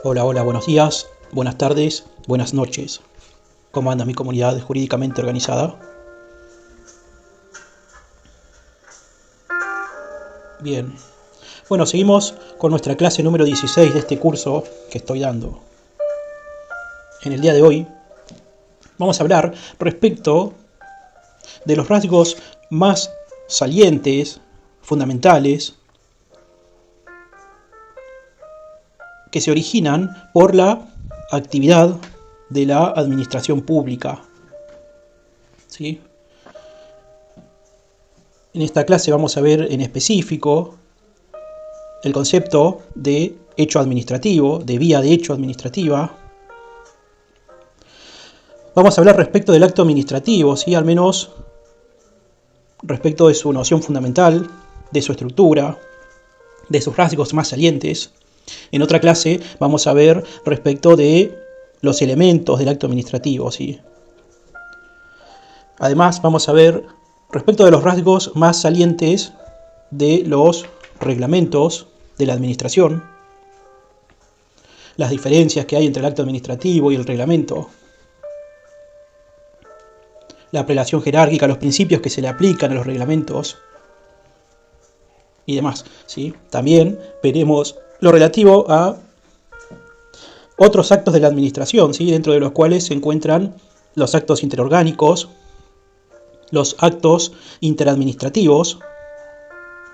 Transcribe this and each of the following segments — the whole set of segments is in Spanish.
Hola, hola, buenos días, buenas tardes, buenas noches. ¿Cómo anda mi comunidad jurídicamente organizada? Bien. Bueno, seguimos con nuestra clase número 16 de este curso que estoy dando. En el día de hoy vamos a hablar respecto de los rasgos más salientes, fundamentales, que se originan por la actividad de la administración pública. ¿Sí? En esta clase vamos a ver en específico el concepto de hecho administrativo, de vía de hecho administrativa. Vamos a hablar respecto del acto administrativo, ¿sí? Al menos respecto de su noción fundamental, de su estructura, de sus rasgos más salientes. En otra clase vamos a ver respecto de los elementos del acto administrativo, ¿sí? Además vamos a ver respecto de los rasgos más salientes de los reglamentos de la administración, las diferencias que hay entre el acto administrativo y el reglamento, la prelación jerárquica, los principios que se le aplican a los reglamentos y demás, ¿sí? También veremos lo relativo a otros actos de la administración, ¿sí? Dentro de los cuales se encuentran los actos interorgánicos, los actos interadministrativos,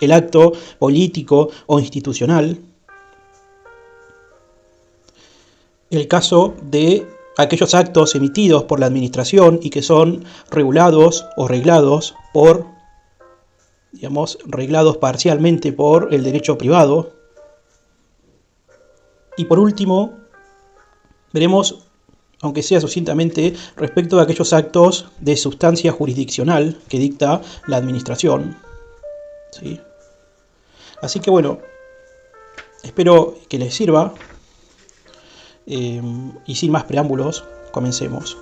el acto político o institucional, el caso de aquellos actos emitidos por la administración y que son regulados o reglados por, reglados parcialmente por el derecho privado. Y por último, veremos, aunque sea sucintamente, respecto a aquellos actos de sustancia jurisdiccional que dicta la administración, ¿sí? Así que bueno, espero que les sirva y sin más preámbulos, comencemos.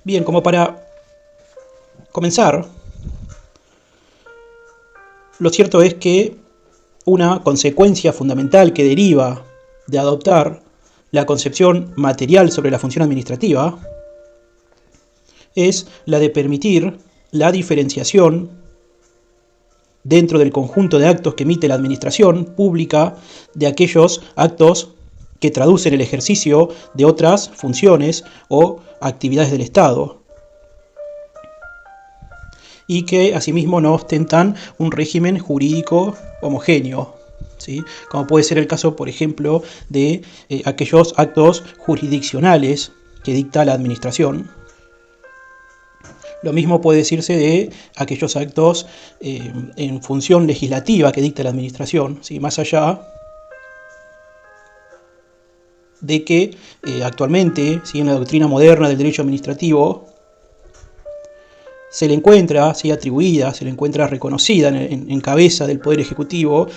Bien, como para comenzar, lo cierto es que una consecuencia fundamental que deriva de adoptar la concepción material sobre la función administrativa es la de permitir la diferenciación dentro del conjunto de actos que emite la administración pública de aquellos actos que traducen el ejercicio de otras funciones o actividades del Estado y que asimismo no ostentan un régimen jurídico homogéneo, ¿sí? Como puede ser el caso, por ejemplo, de aquellos actos jurisdiccionales que dicta la administración. Lo mismo puede decirse de aquellos actos en función legislativa que dicta la administración, ¿sí? Más allá de que actualmente, ¿sí?, en la doctrina moderna del derecho administrativo se le encuentra, ¿sí?, atribuida, se le encuentra reconocida en cabeza del Poder Ejecutivo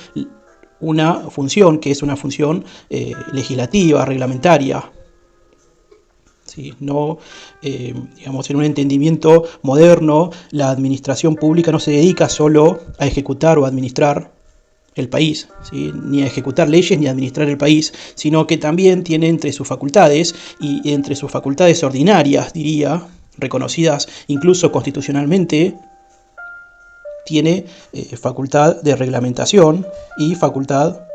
una función que es una función legislativa, reglamentaria. ¿Sí? No, en un entendimiento moderno, la administración pública no se dedica solo a ejecutar o administrar el país, ¿sí?, ni a ejecutar leyes ni a administrar el país, sino que también tiene entre sus facultades, y entre sus facultades ordinarias, diría, reconocidas incluso constitucionalmente, tiene facultad de reglamentación y facultad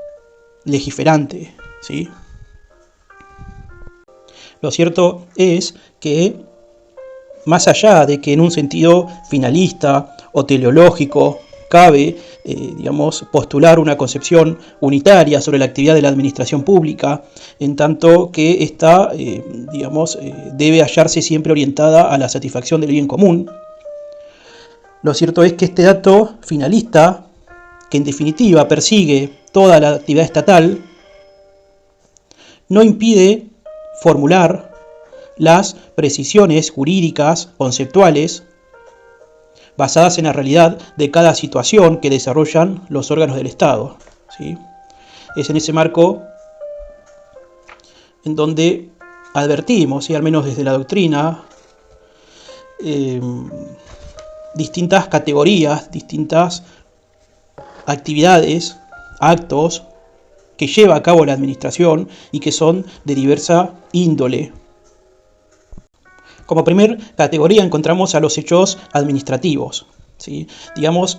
legiferante, ¿sí? Lo cierto es que, más allá de que en un sentido finalista o teleológico cabe, postular una concepción unitaria sobre la actividad de la administración pública, en tanto que ésta, debe hallarse siempre orientada a la satisfacción del bien común, lo cierto es que este dato finalista, que en definitiva persigue toda la actividad estatal, no impide formular las precisiones jurídicas conceptuales basadas en la realidad de cada situación que desarrollan los órganos del Estado, ¿sí? Es en ese marco en donde advertimos, ¿sí? Al menos desde la doctrina, distintas categorías, distintas actividades, actos que lleva a cabo la administración y que son de diversa índole. Como primer categoría encontramos a los hechos administrativos, ¿sí? Digamos,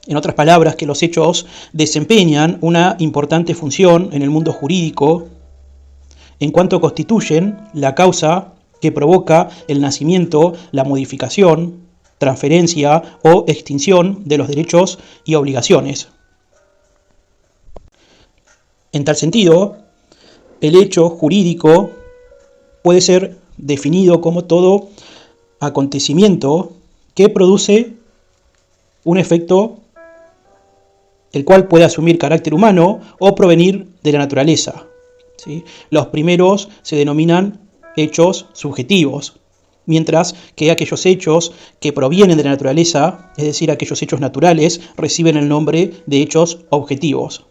en otras palabras, que los hechos desempeñan una importante función en el mundo jurídico en cuanto constituyen la causa que provoca el nacimiento, la modificación, transferencia o extinción de los derechos y obligaciones. En tal sentido, el hecho jurídico puede ser definido como todo acontecimiento que produce un efecto el cual puede asumir carácter humano o provenir de la naturaleza, ¿sí? Los primeros se denominan hechos subjetivos, mientras que aquellos hechos que provienen de la naturaleza, es decir, aquellos hechos naturales, reciben el nombre de hechos objetivos.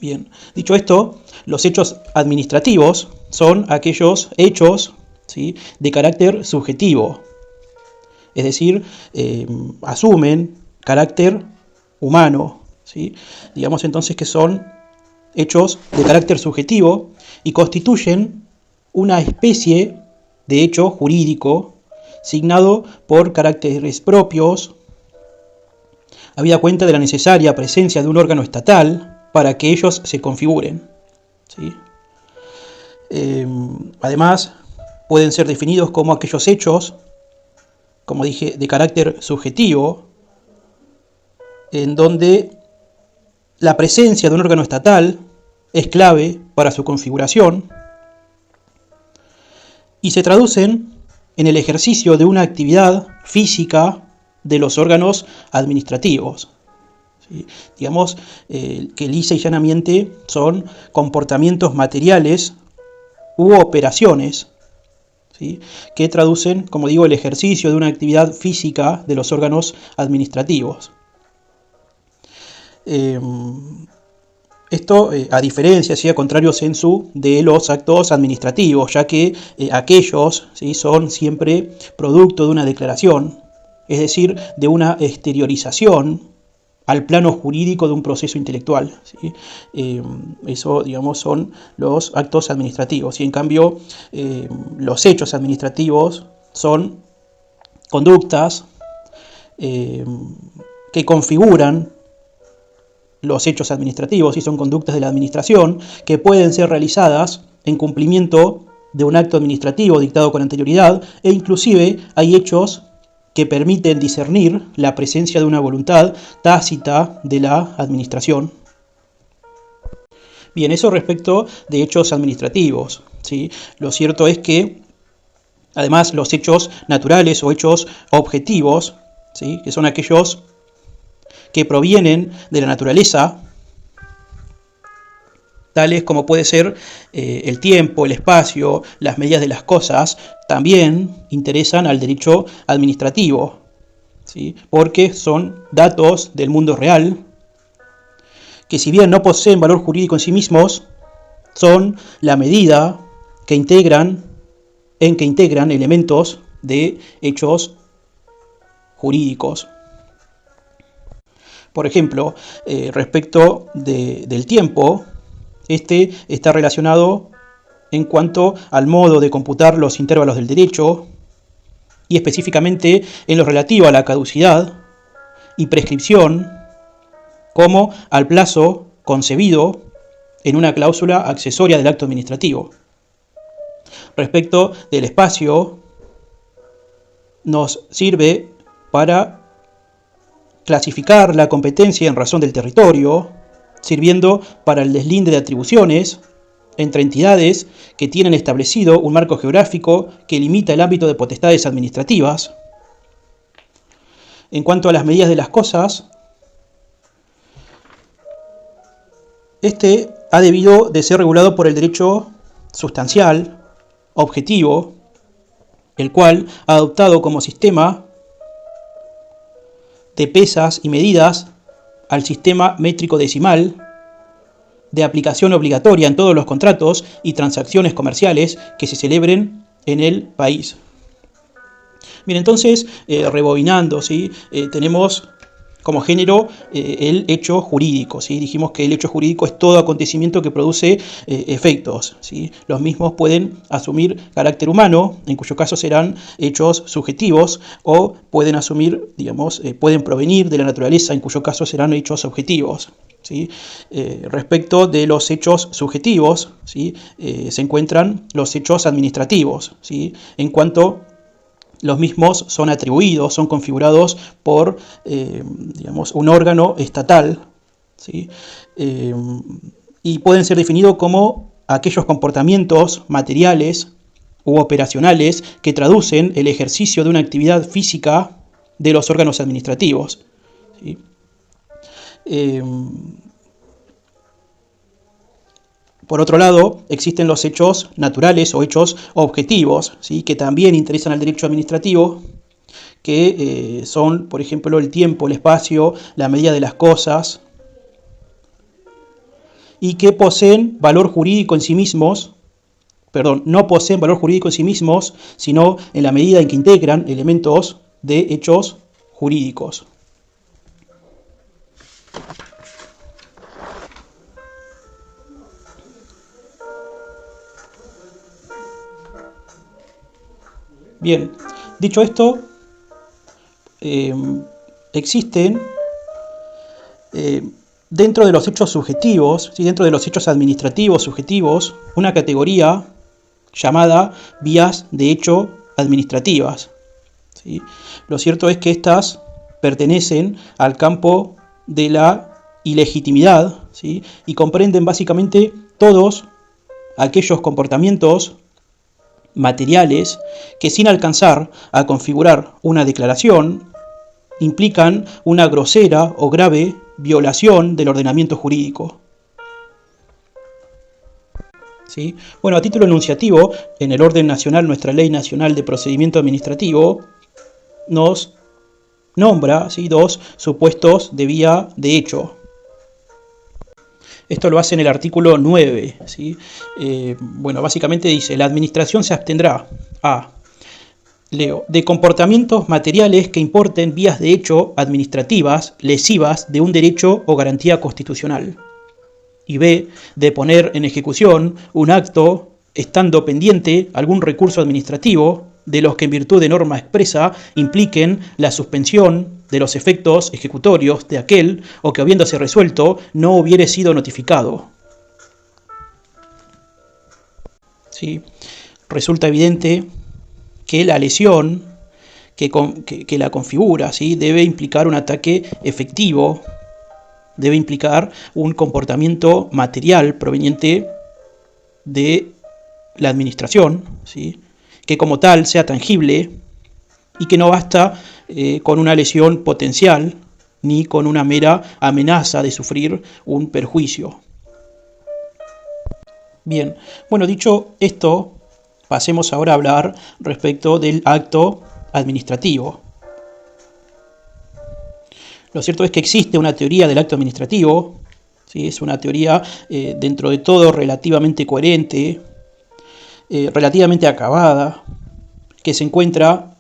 Bien, dicho esto, los hechos administrativos son aquellos hechos, ¿sí?, de carácter subjetivo, es decir, asumen carácter humano, ¿sí? Digamos entonces que son hechos de carácter subjetivo y constituyen una especie de hecho jurídico signado por caracteres propios, habida cuenta de la necesaria presencia de un órgano estatal para que ellos se configuren, ¿sí? Además, pueden ser definidos como aquellos hechos, como dije, de carácter subjetivo, en donde la presencia de un órgano estatal es clave para su configuración y se traducen en el ejercicio de una actividad física de los órganos administrativos. ¿Sí? Digamos que lisa y llanamente son comportamientos materiales u operaciones, ¿sí?, que traducen, como digo, el ejercicio de una actividad física de los órganos administrativos. Esto, a diferencia, ¿sí?, a contrario sensu de los actos administrativos, ya que aquellos, ¿sí?, son siempre producto de una declaración, es decir, de una exteriorización al plano jurídico de un proceso intelectual, ¿sí? Eso, digamos, son los actos administrativos. Y en cambio, los hechos administrativos son conductas que configuran los hechos administrativos, y son conductas de la administración que pueden ser realizadas en cumplimiento de un acto administrativo dictado con anterioridad, e inclusive hay hechos que permiten discernir la presencia de una voluntad tácita de la administración. Bien, eso respecto de hechos administrativos, ¿sí? Lo cierto es que, además, los hechos naturales o hechos objetivos, ¿sí?, que son aquellos que provienen de la naturaleza, tales como puede ser el tiempo, el espacio, las medidas de las cosas, también interesan al derecho administrativo, ¿sí?, porque son datos del mundo real, que si bien no poseen valor jurídico en sí mismos, son la medida que integran elementos de hechos jurídicos. Por ejemplo, respecto del tiempo, este está relacionado en cuanto al modo de computar los intervalos del derecho, y específicamente en lo relativo a la caducidad y prescripción, como al plazo concebido en una cláusula accesoria del acto administrativo. Respecto del espacio, nos sirve para clasificar la competencia en razón del territorio, sirviendo para el deslinde de atribuciones entre entidades que tienen establecido un marco geográfico que limita el ámbito de potestades administrativas. En cuanto a las medidas de las cosas, este ha debido de ser regulado por el derecho sustancial, objetivo, el cual ha adoptado como sistema de pesas y medidas al sistema métrico decimal, de aplicación obligatoria en todos los contratos y transacciones comerciales que se celebren en el país. Bien, entonces, rebobinando, ¿sí? Tenemos como género el hecho jurídico, ¿sí? Dijimos que el hecho jurídico es todo acontecimiento que produce efectos, ¿sí? Los mismos pueden asumir carácter humano, en cuyo caso serán hechos subjetivos, o pueden asumir, digamos, pueden provenir de la naturaleza, en cuyo caso serán hechos objetivos, ¿sí? Respecto de los hechos subjetivos, ¿sí? Se encuentran los hechos administrativos, ¿sí? En cuanto los mismos son atribuidos, son configurados por digamos, un órgano estatal, ¿sí? Y pueden ser definidos como aquellos comportamientos materiales u operacionales que traducen el ejercicio de una actividad física de los órganos administrativos, ¿sí? Por otro lado, existen los hechos naturales o hechos objetivos, ¿sí? Que también interesan al derecho administrativo, que son, por ejemplo, el tiempo, el espacio, la medida de las cosas, y que poseen valor jurídico en sí mismos, perdón, no poseen valor jurídico en sí mismos, sino en la medida en que integran elementos de hechos jurídicos. Bien, dicho esto, existen dentro de los hechos subjetivos, ¿sí? Dentro de los hechos administrativos subjetivos, una categoría llamada vías de hecho administrativas, ¿sí? Lo cierto es que estas pertenecen al campo de la ilegitimidad, ¿sí? Y comprenden básicamente todos aquellos comportamientos materiales que, sin alcanzar a configurar una declaración, implican una grosera o grave violación del ordenamiento jurídico, ¿sí? Bueno, a título enunciativo, en el orden nacional, nuestra Ley Nacional de Procedimiento Administrativo nos nombra, ¿sí?, dos supuestos de vía de hecho. Esto lo hace en el artículo 9, ¿sí? Bueno, básicamente dice: la administración se abstendrá de comportamientos materiales que importen vías de hecho administrativas lesivas de un derecho o garantía constitucional. Y B, de poner en ejecución un acto estando pendiente algún recurso administrativo de los que en virtud de norma expresa impliquen la suspensión de los efectos ejecutorios de aquel o que, habiéndose resuelto, no hubiere sido notificado. ¿Sí? Resulta evidente que la lesión que la configura, ¿sí?, debe implicar un ataque efectivo, debe implicar un comportamiento material proveniente de la administración, ¿sí?, que como tal sea tangible y que no basta con una lesión potencial ni con una mera amenaza de sufrir un perjuicio. Bien, bueno, dicho esto, pasemos ahora a hablar respecto del acto administrativo. Lo cierto es que existe una teoría del acto administrativo, ¿sí? Es una teoría dentro de todo relativamente coherente, relativamente acabada, que se encuentra,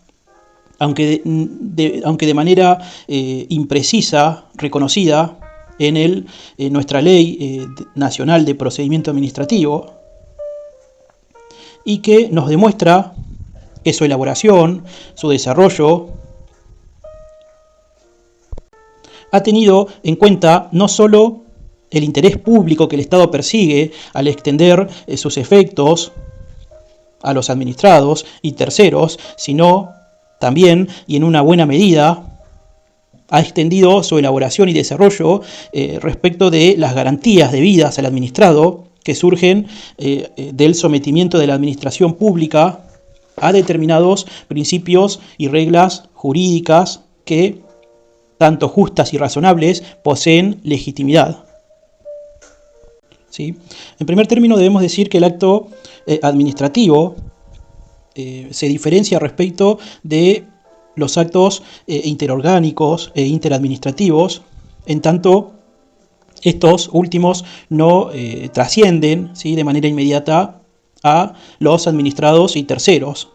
aunque de manera imprecisa, reconocida en nuestra Ley Nacional de Procedimiento Administrativo, y que nos demuestra que su elaboración, su desarrollo, ha tenido en cuenta no solo el interés público que el Estado persigue al extender sus efectos a los administrados y terceros, sino también, y en una buena medida, ha extendido su elaboración y desarrollo respecto de las garantías debidas al administrado que surgen del sometimiento de la administración pública a determinados principios y reglas jurídicas que, tanto justas y razonables, poseen legitimidad. ¿Sí? En primer término, debemos decir que el acto administrativo se diferencia respecto de los actos interorgánicos e interadministrativos, en tanto estos últimos no trascienden, ¿sí?, de manera inmediata a los administrados y terceros,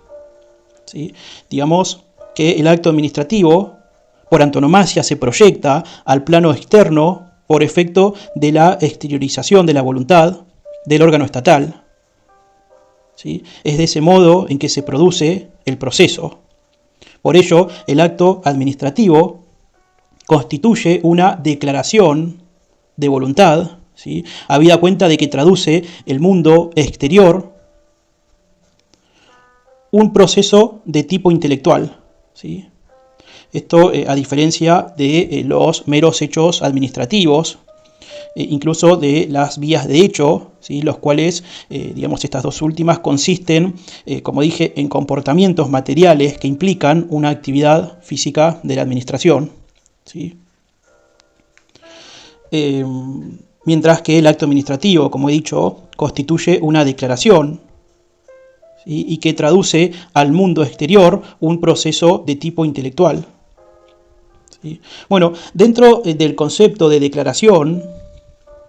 ¿sí? Digamos que el acto administrativo, por antonomasia, se proyecta al plano externo por efecto de la exteriorización de la voluntad del órgano estatal, ¿sí? Es de ese modo en que se produce el proceso. Por ello, el acto administrativo constituye una declaración de voluntad, ¿sí?, habida cuenta de que traduce el mundo exterior un proceso de tipo intelectual, ¿sí? Esto a diferencia de los meros hechos administrativos, incluso de las vías de hecho, ¿sí?, los cuales, digamos, estas dos últimas consisten, como dije, en comportamientos materiales que implican una actividad física de la administración, ¿sí? Mientras que el acto administrativo, como he dicho, constituye una declaración, ¿sí?, y que traduce al mundo exterior un proceso de tipo intelectual, ¿sí? Bueno, dentro del concepto de declaración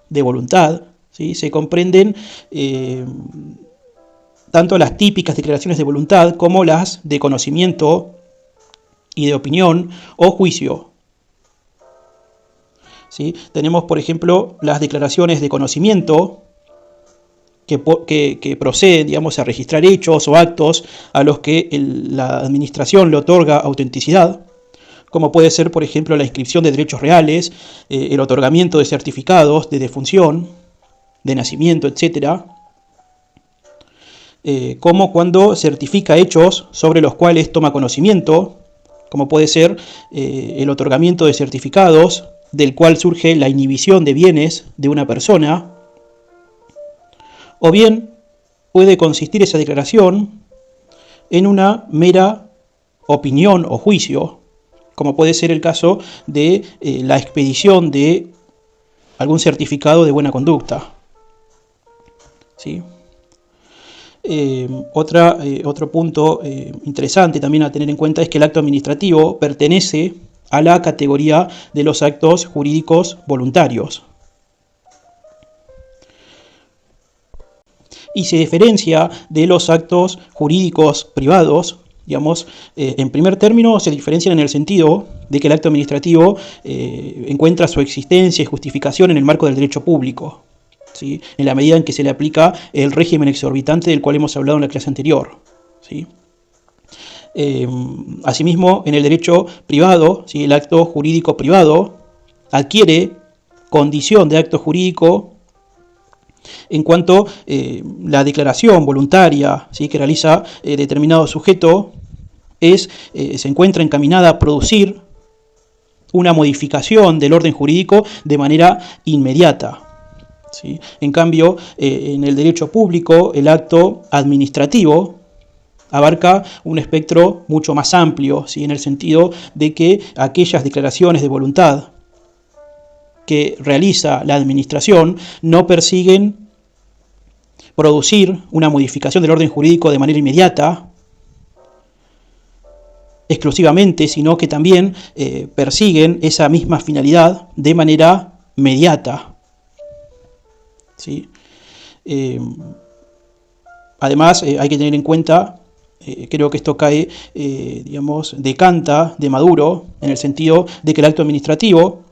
de voluntad, ¿sí?, se comprenden tanto las típicas declaraciones de voluntad como las de conocimiento y de opinión o juicio, ¿sí? Tenemos, por ejemplo, las declaraciones de conocimiento que proceden, digamos, a registrar hechos o actos a los que la administración le otorga autenticidad, como puede ser, por ejemplo, la inscripción de derechos reales, el otorgamiento de certificados de defunción, de nacimiento, etc., como cuando certifica hechos sobre los cuales toma conocimiento, como puede ser el otorgamiento de certificados del cual surge la inhibición de bienes de una persona, o bien puede consistir esa declaración en una mera opinión o juicio, como puede ser el caso de la expedición de algún certificado de buena conducta, ¿sí? Otro punto interesante también a tener en cuenta es que el acto administrativo pertenece a la categoría de los actos jurídicos voluntarios y se diferencia de los actos jurídicos privados. Digamos, en primer término se diferencian en el sentido de que el acto administrativo encuentra su existencia y justificación en el marco del derecho público, ¿sí?, en la medida en que se le aplica el régimen exorbitante del cual hemos hablado en la clase anterior, ¿sí? Asimismo, en el derecho privado, ¿sí?, el acto jurídico privado adquiere condición de acto jurídico en cuanto la declaración voluntaria, ¿sí?, que realiza determinado sujeto se encuentra encaminada a producir una modificación del orden jurídico de manera inmediata, ¿sí? En cambio, en el derecho público, el acto administrativo abarca un espectro mucho más amplio, ¿sí?, en el sentido de que aquellas declaraciones de voluntad que realiza la administración no persiguen producir una modificación del orden jurídico de manera inmediata, exclusivamente, sino que también persiguen esa misma finalidad de manera mediata, ¿sí? Además, hay que tener en cuenta, creo que esto cae, digamos, decanta de Maduro, en el sentido de que el acto administrativo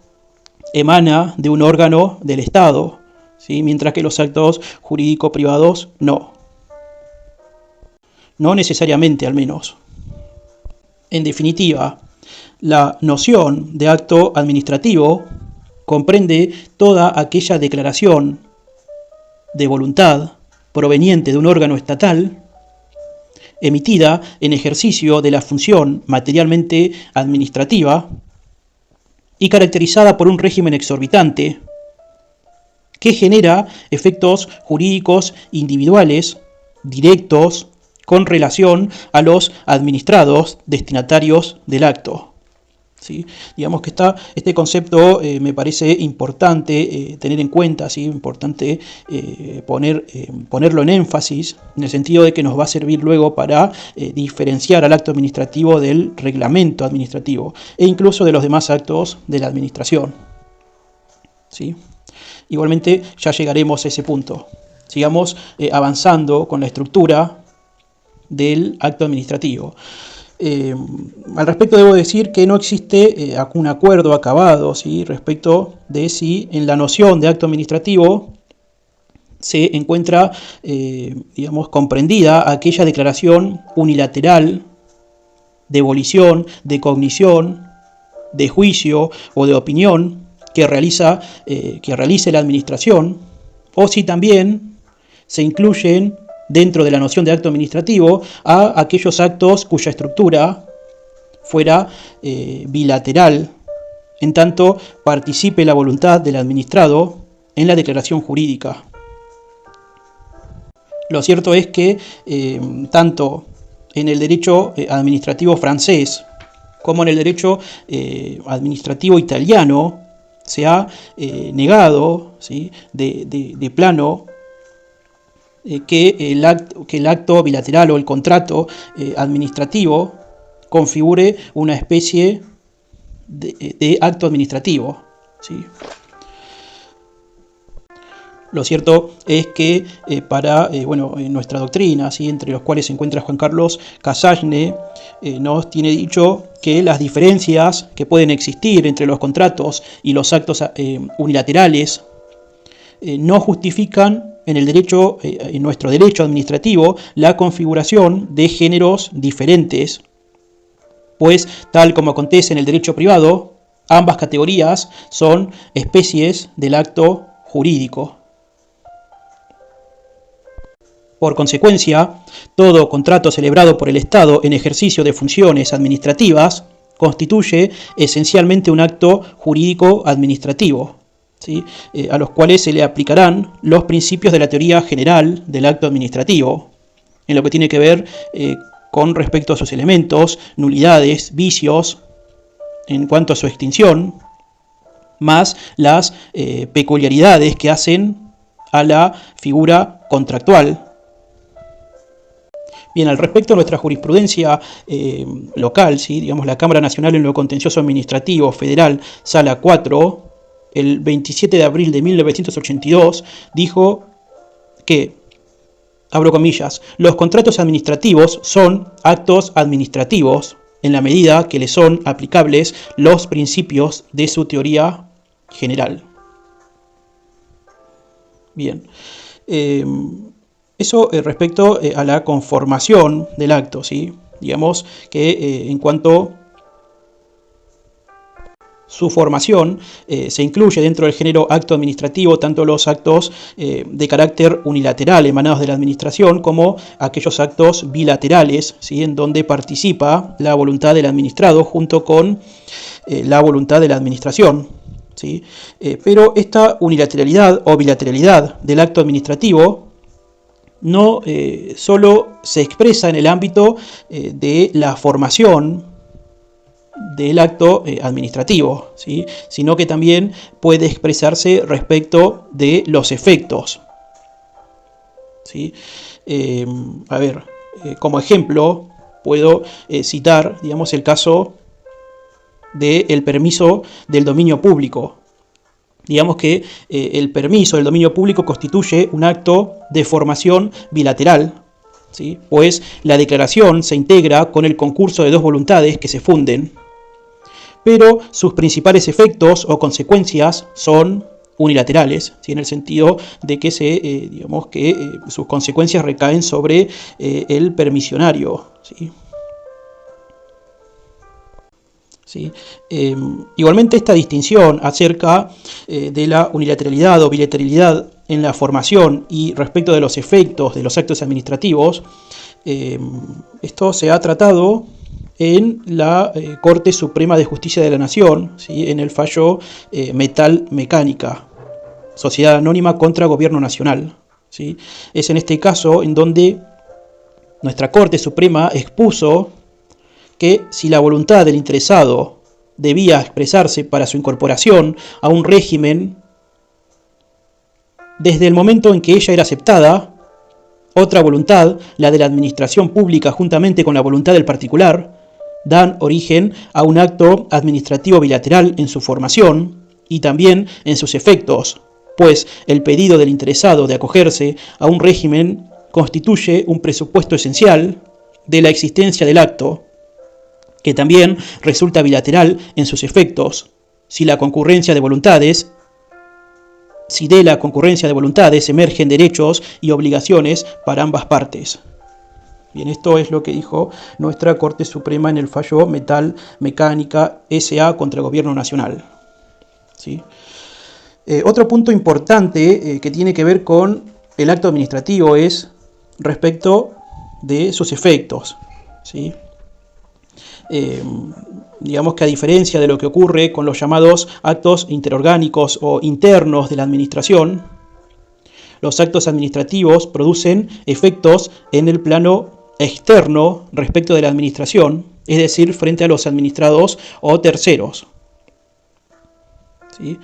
emana de un órgano del Estado, ¿sí?, mientras que los actos jurídicos privados no. No necesariamente, al menos. En definitiva, la noción de acto administrativo comprende toda aquella declaración de voluntad proveniente de un órgano estatal, emitida en ejercicio de la función materialmente administrativa y caracterizada por un régimen exorbitante que genera efectos jurídicos individuales, directos, con relación a los administrados destinatarios del acto, ¿sí? Digamos que este concepto me parece importante tener en cuenta, ¿sí?, importante ponerlo en énfasis, en el sentido de que nos va a servir luego para diferenciar al acto administrativo del reglamento administrativo e incluso de los demás actos de la administración, ¿sí? igualmente ya llegaremos a ese punto. Sigamos avanzando con la estructura del acto administrativo. Al respecto debo decir que no existe un acuerdo acabado, ¿sí?, respecto de si en la noción de acto administrativo se encuentra, comprendida aquella declaración unilateral de volición, de cognición, de juicio o de opinión que realice la administración, o si también se incluyen dentro de la noción de acto administrativo a aquellos actos cuya estructura fuera bilateral, en tanto participe la voluntad del administrado en la declaración jurídica. Lo cierto es que tanto en el derecho administrativo francés como en el derecho administrativo italiano se ha negado, ¿sí?, de plano que el acto bilateral o el contrato administrativo configure una especie de acto administrativo, ¿sí? Lo cierto es que en nuestra doctrina, ¿sí?, entre los cuales se encuentra Juan Carlos Casagne, nos tiene dicho que las diferencias que pueden existir entre los contratos y los actos unilaterales no justifican en nuestro derecho administrativo la configuración de géneros diferentes, pues tal como acontece en el derecho privado, ambas categorías son especies del acto jurídico. Por consecuencia, todo contrato celebrado por el Estado en ejercicio de funciones administrativas constituye esencialmente un acto jurídico administrativo, ¿sí?, a los cuales se le aplicarán los principios de la teoría general del acto administrativo, en lo que tiene que ver con respecto a sus elementos, nulidades, vicios, en cuanto a su extinción, más las peculiaridades que hacen a la figura contractual. Bien, al respecto de nuestra jurisprudencia local, ¿sí?, la Cámara Nacional en lo Contencioso Administrativo Federal, Sala 4, el 27 de abril de 1982, dijo que, abro comillas, los contratos administrativos son actos administrativos en la medida que les son aplicables los principios de su teoría general. Bien. Eso respecto a la conformación del acto, ¿sí? Digamos que en cuanto su formación se incluye dentro del género acto administrativo tanto los actos de carácter unilateral emanados de la administración como aquellos actos bilaterales, ¿sí?, en donde participa la voluntad del administrado junto con la voluntad de la administración, ¿sí? Pero esta unilateralidad o bilateralidad del acto administrativo no solo se expresa en el ámbito de la formación del acto administrativo, ¿sí?, sino que también puede expresarse respecto de los efectos, ¿sí? Como ejemplo puedo citar, el caso del permiso del dominio público. Digamos que el permiso del dominio público constituye un acto de formación bilateral, ¿sí?, pues la declaración se integra con el concurso de dos voluntades que se funden, pero sus principales efectos o consecuencias son unilaterales, ¿sí?, en el sentido de que sus consecuencias recaen sobre el permisionario, ¿sí? ¿Sí? Igualmente esta distinción acerca de la unilateralidad o bilateralidad en la formación y respecto de los efectos de los actos administrativos, esto se ha tratado en la Corte Suprema de Justicia de la Nación, ¿sí?, en el fallo Metal Mecánica, Sociedad Anónima contra Gobierno Nacional, ¿sí? Es en este caso en donde nuestra Corte Suprema expuso que si la voluntad del interesado debía expresarse para su incorporación a un régimen, desde el momento en que ella era aceptada, otra voluntad, la de la administración pública juntamente con la voluntad del particular, dan origen a un acto administrativo bilateral en su formación y también en sus efectos, pues el pedido del interesado de acogerse a un régimen constituye un presupuesto esencial de la existencia del acto, que también resulta bilateral en sus efectos, si de la concurrencia de voluntades emergen derechos y obligaciones para ambas partes. Bien, esto es lo que dijo nuestra Corte Suprema en el fallo Metal Mecánica S.A. contra el Gobierno Nacional. ¿Sí? Otro punto importante que tiene que ver con el acto administrativo es respecto de sus efectos. ¿Sí? Digamos que a diferencia de lo que ocurre con los llamados actos interorgánicos o internos de la administración, los actos administrativos producen efectos en el plano externo respecto de la administración, es decir, frente a los administrados o terceros. ¿Sí?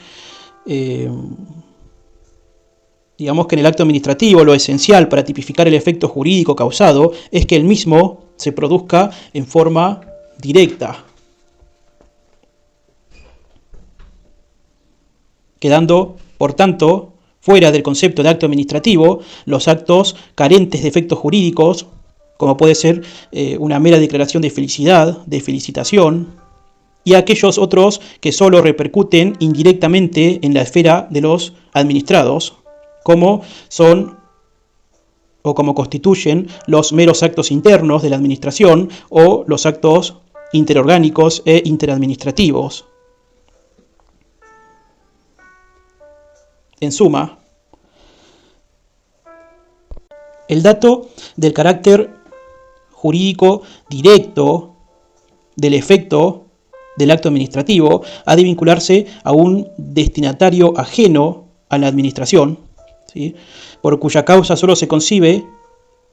Digamos que en el acto administrativo lo esencial para tipificar el efecto jurídico causado es que el mismo se produzca en forma directa, quedando, por tanto, fuera del concepto de acto administrativo los actos carentes de efectos jurídicos, como puede ser una mera declaración de felicidad, de felicitación, y aquellos otros que solo repercuten indirectamente en la esfera de los administrados, como son o como constituyen los meros actos internos de la administración o los actos interorgánicos e interadministrativos. En suma, el dato del carácter jurídico directo del efecto del acto administrativo ha de vincularse a un destinatario ajeno a la administración, ¿sí? Por cuya causa solo se concibe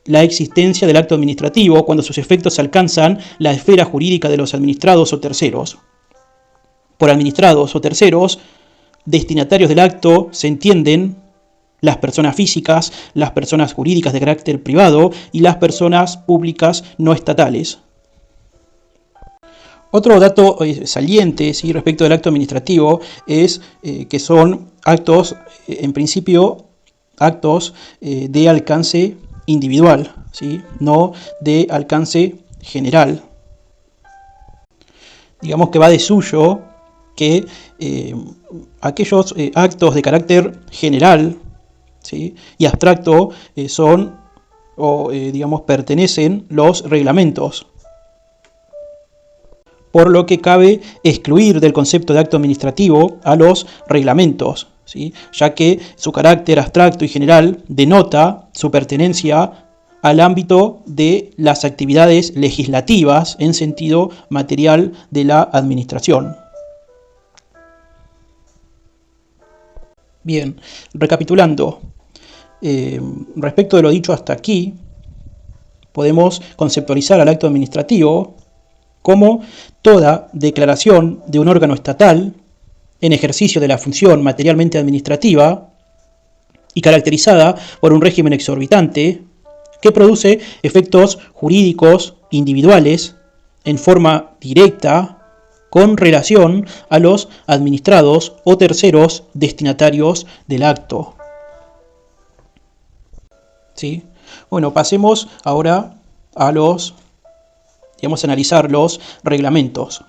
la existencia del acto administrativo cuando sus efectos alcanzan la esfera jurídica de los administrados o terceros. Por administrados o terceros, destinatarios del acto se entienden las personas físicas, las personas jurídicas de carácter privado y las personas públicas no estatales. Otro dato saliente, ¿sí?, respecto del acto administrativo es que son actos, en principio, actos de alcance individual, ¿sí?, no de alcance general. Digamos que va de suyo que aquellos actos de carácter general, ¿sí?, y abstracto son o pertenecen los reglamentos, por lo que cabe excluir del concepto de acto administrativo a los reglamentos, ¿sí?, ya que su carácter abstracto y general denota su pertenencia al ámbito de las actividades legislativas en sentido material de la administración. Bien, recapitulando, respecto de lo dicho hasta aquí, podemos conceptualizar al acto administrativo como toda declaración de un órgano estatal en ejercicio de la función materialmente administrativa y caracterizada por un régimen exorbitante que produce efectos jurídicos individuales en forma directa con relación a los administrados o terceros destinatarios del acto. ¿Sí? Bueno, pasemos ahora a analizar los reglamentos.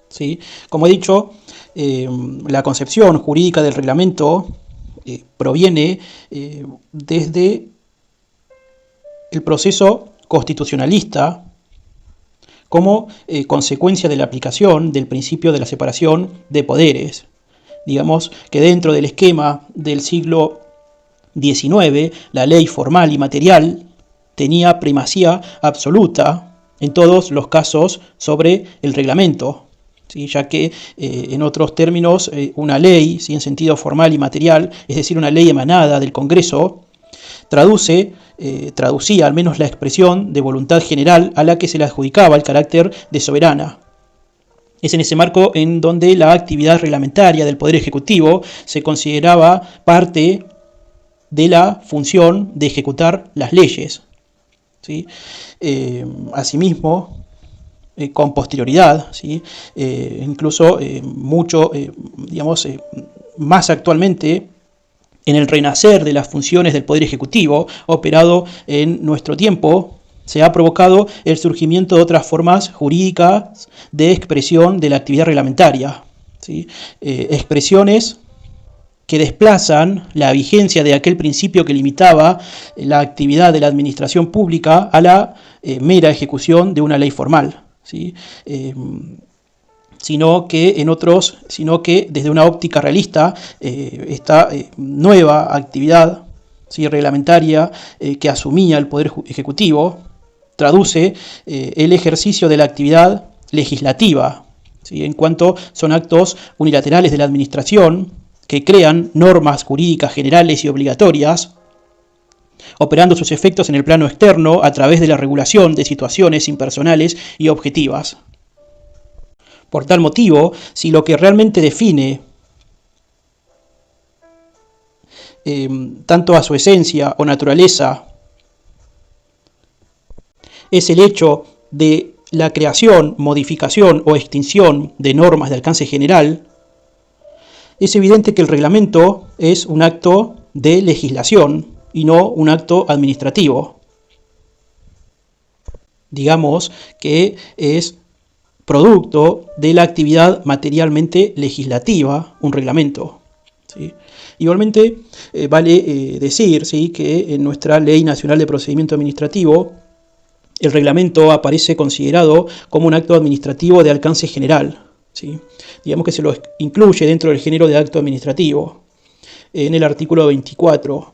¿Sí? Como he dicho, la concepción jurídica del reglamento proviene desde el proceso constitucionalista como consecuencia de la aplicación del principio de la separación de poderes. Digamos que dentro del esquema del siglo XIX, la ley formal y material tenía primacía absoluta en todos los casos sobre el reglamento, ¿sí?, ya que en otros términos una ley, ¿sí?, en sentido formal y material, es decir, una ley emanada del Congreso, traducía al menos la expresión de voluntad general a la que se le adjudicaba el carácter de soberana. Es en ese marco en donde la actividad reglamentaria del Poder Ejecutivo se consideraba parte de la función de ejecutar las leyes, ¿sí? Asimismo, con posterioridad, ¿sí?, incluso más actualmente en el renacer de las funciones del Poder Ejecutivo, operado en nuestro tiempo, se ha provocado el surgimiento de otras formas jurídicas de expresión de la actividad reglamentaria, ¿sí? Expresiones que desplazan la vigencia de aquel principio que limitaba la actividad de la administración pública a la mera ejecución de una ley formal, ¿sí? Sino que desde una óptica realista, esta nueva actividad, ¿sí?, reglamentaria que asumía el Poder Ejecutivo traduce el ejercicio de la actividad legislativa, ¿sí?, en cuanto son actos unilaterales de la administración que crean normas jurídicas generales y obligatorias, operando sus efectos en el plano externo a través de la regulación de situaciones impersonales y objetivas. Por tal motivo, si lo que realmente define tanto a su esencia o naturaleza es el hecho de la creación, modificación o extinción de normas de alcance general, es evidente que el reglamento es un acto de legislación y no un acto administrativo. Digamos que es producto de la actividad materialmente legislativa, un reglamento, ¿sí? Igualmente, vale decir, ¿sí?, que en nuestra Ley Nacional de Procedimiento Administrativo, el reglamento aparece considerado como un acto administrativo de alcance general, ¿sí? Digamos que se lo incluye dentro del género de acto administrativo, en el artículo 24,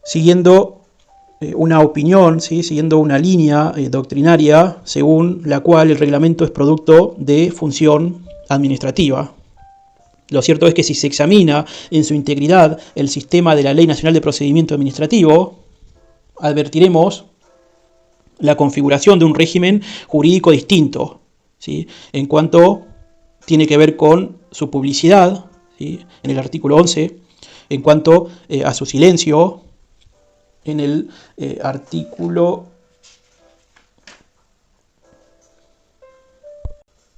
siguiendo una opinión, ¿sí?, siguiendo una línea doctrinaria según la cual el reglamento es producto de función administrativa. Lo cierto es que si se examina en su integridad el sistema de la Ley Nacional de Procedimiento Administrativo, advertiremos la configuración de un régimen jurídico distinto, ¿sí?, en cuanto tiene que ver con su publicidad, ¿sí?, en el artículo 11, en cuanto a su silencio, en el artículo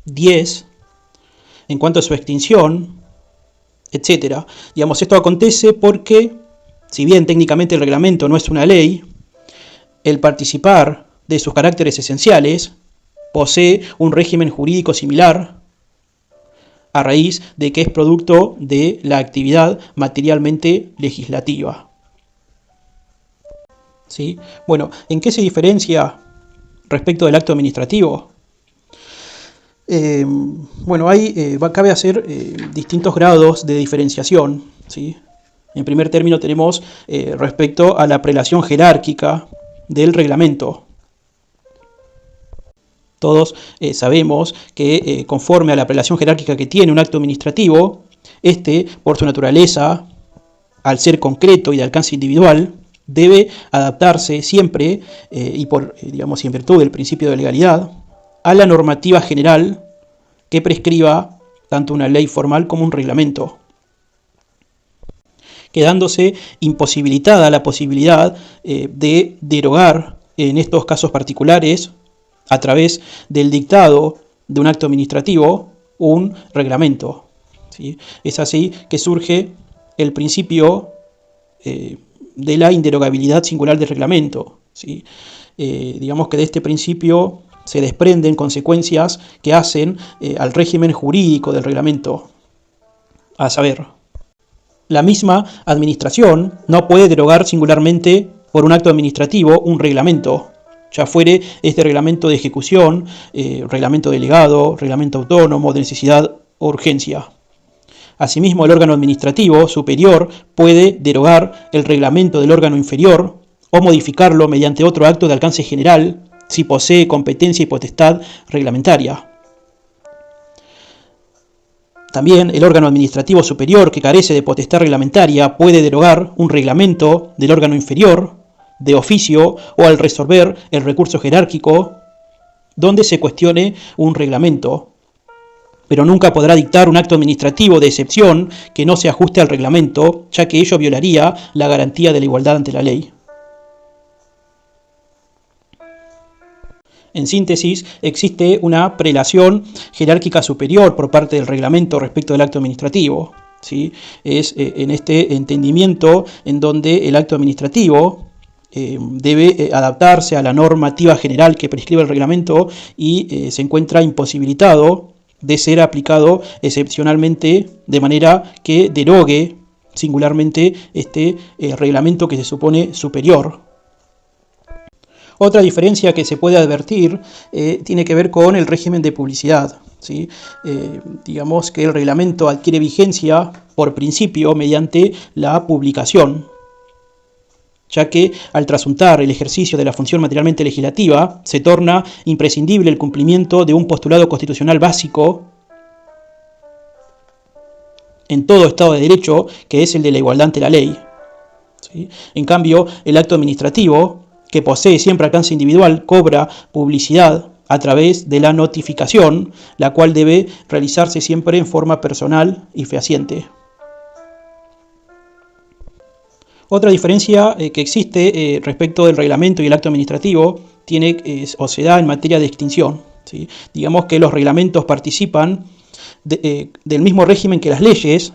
10, en cuanto a su extinción, etc. Digamos, esto acontece porque, si bien técnicamente el reglamento no es una ley, el participar de sus caracteres esenciales posee un régimen jurídico similar a raíz de que es producto de la actividad materialmente legislativa, ¿sí? Bueno, ¿en qué se diferencia respecto del acto administrativo? Cabe hacer distintos grados de diferenciación, ¿sí? En primer término tenemos respecto a la prelación jerárquica del reglamento. Todos sabemos que conforme a la prelación jerárquica que tiene un acto administrativo, este, por su naturaleza, al ser concreto y de alcance individual, debe adaptarse siempre, y en virtud del principio de legalidad, a la normativa general que prescriba tanto una ley formal como un reglamento, quedándose imposibilitada la posibilidad de derogar en estos casos particulares, a través del dictado de un acto administrativo, un reglamento, ¿sí? Es así que surge el principio de la inderogabilidad singular del reglamento, ¿sí? Digamos que de este principio se desprenden consecuencias que hacen al régimen jurídico del reglamento, a saber, la misma administración no puede derogar singularmente por un acto administrativo un reglamento, ya fuere este reglamento de ejecución, reglamento delegado, reglamento autónomo, de necesidad o urgencia. Asimismo, el órgano administrativo superior puede derogar el reglamento del órgano inferior o modificarlo mediante otro acto de alcance general si posee competencia y potestad reglamentaria. También el órgano administrativo superior que carece de potestad reglamentaria puede derogar un reglamento del órgano inferior de oficio o al resolver el recurso jerárquico donde se cuestione un reglamento, pero nunca podrá dictar un acto administrativo de excepción que no se ajuste al reglamento, ya que ello violaría la garantía de la igualdad ante la ley. En síntesis, existe una prelación jerárquica superior por parte del reglamento respecto del acto administrativo, ¿sí? Es en este entendimiento en donde el acto administrativo debe adaptarse a la normativa general que prescribe el reglamento y se encuentra imposibilitado de ser aplicado excepcionalmente de manera que derogue singularmente este reglamento que se supone superior. Otra diferencia que se puede advertir tiene que ver con el régimen de publicidad, ¿sí? Digamos que el reglamento adquiere vigencia por principio mediante la publicación, ya que al trasuntar el ejercicio de la función materialmente legislativa, se torna imprescindible el cumplimiento de un postulado constitucional básico en todo Estado de Derecho, que es el de la igualdad ante la ley, ¿sí? En cambio, el acto administrativo, que posee siempre alcance individual, cobra publicidad a través de la notificación, la cual debe realizarse siempre en forma personal y fehaciente. Otra diferencia que existe respecto del reglamento y el acto administrativo o se da en materia de extinción, ¿sí? Digamos que los reglamentos participan del mismo régimen que las leyes,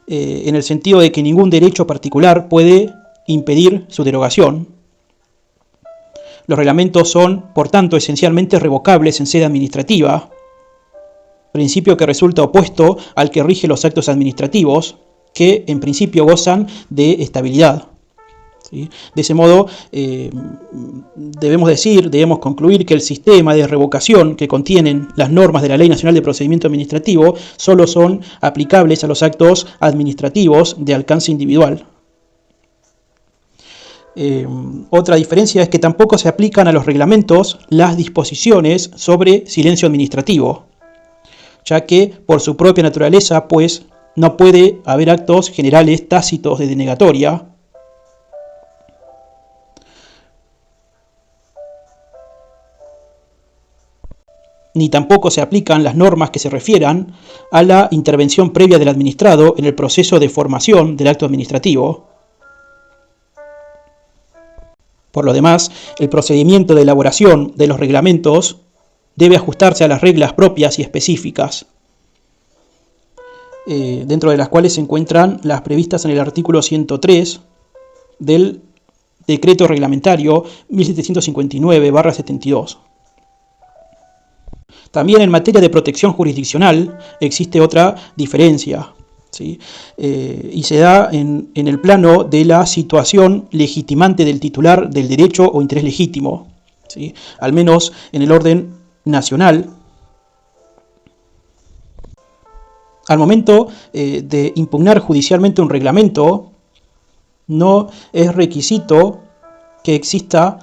en el sentido de que ningún derecho particular puede impedir su derogación. Los reglamentos son, por tanto, esencialmente revocables en sede administrativa, principio que resulta opuesto al que rige los actos administrativos, que en principio gozan de estabilidad, ¿sí? De ese modo, debemos concluir que el sistema de revocación que contienen las normas de la Ley Nacional de Procedimiento Administrativo solo son aplicables a los actos administrativos de alcance individual. Otra diferencia es que tampoco se aplican a los reglamentos las disposiciones sobre silencio administrativo, ya que por su propia naturaleza, pues, no puede haber actos generales tácitos de denegatoria, ni tampoco se aplican las normas que se refieran a la intervención previa del administrado en el proceso de formación del acto administrativo. Por lo demás, el procedimiento de elaboración de los reglamentos debe ajustarse a las reglas propias y específicas, dentro de las cuales se encuentran las previstas en el artículo 103 del Decreto Reglamentario 1759/72. También en materia de protección jurisdiccional existe otra diferencia, ¿sí? Y se da en el plano de la situación legitimante del titular del derecho o interés legítimo, ¿sí? Al menos en el orden nacional. Al momento de impugnar judicialmente un reglamento, no es requisito que exista,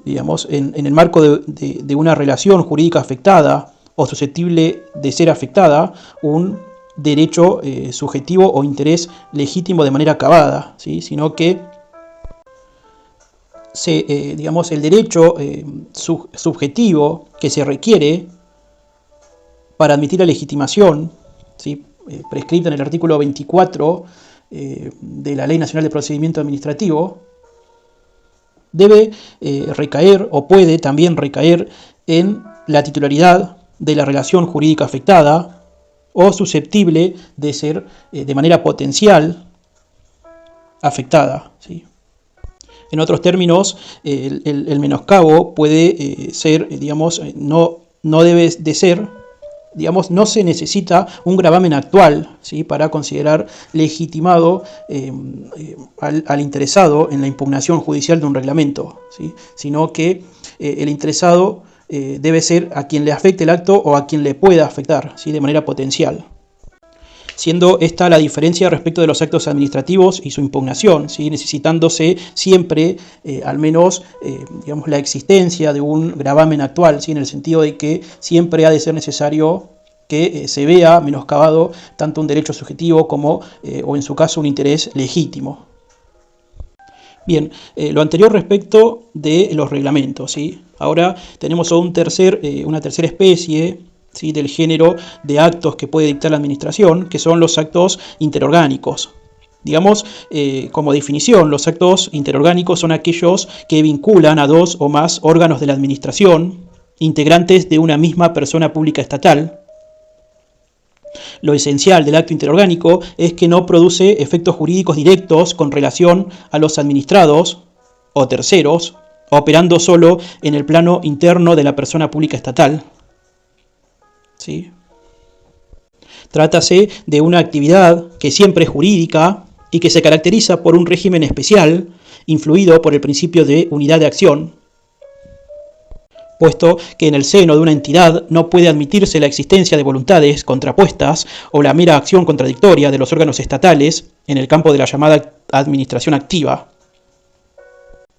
digamos, en el marco de una relación jurídica afectada o susceptible de ser afectada, un derecho subjetivo o interés legítimo de manera acabada, ¿sí? Sino que digamos, el derecho subjetivo que se requiere para admitir la legitimación, ¿sí? Prescrita en el artículo 24 de la Ley Nacional de Procedimiento Administrativo, debe recaer o puede también recaer en la titularidad de la relación jurídica afectada o susceptible de ser de manera potencial afectada, ¿sí? En otros términos, el menoscabo puede ser, digamos, no debe de ser, digamos, no se necesita un gravamen actual, ¿sí? Para considerar legitimado al interesado en la impugnación judicial de un reglamento, ¿sí? Sino que el interesado debe ser a quien le afecte el acto o a quien le pueda afectar, ¿sí? De manera potencial. Siendo esta la diferencia respecto de los actos administrativos y su impugnación, ¿sí? Necesitándose siempre, al menos, digamos, la existencia de un gravamen actual, ¿sí? En el sentido de que siempre ha de ser necesario que se vea menoscabado tanto un derecho subjetivo como, o en su caso, un interés legítimo. Bien, lo anterior respecto de los reglamentos, ¿sí? Ahora tenemos una tercera especie, ¿sí? Del género de actos que puede dictar la administración, que son los actos interorgánicos, Digamos, como definición, los actos interorgánicos son aquellos que vinculan a dos o más órganos de la administración, integrantes de una misma persona pública estatal. Lo esencial del acto interorgánico es que no produce efectos jurídicos directos con relación a los administrados o terceros, operando solo en el plano interno de la persona pública estatal. ¿Sí? Trátase de una actividad que siempre es jurídica y que se caracteriza por un régimen especial, influido por el principio de unidad de acción, puesto que en el seno de una entidad no puede admitirse la existencia de voluntades contrapuestas o la mera acción contradictoria de los órganos estatales en el campo de la llamada administración activa.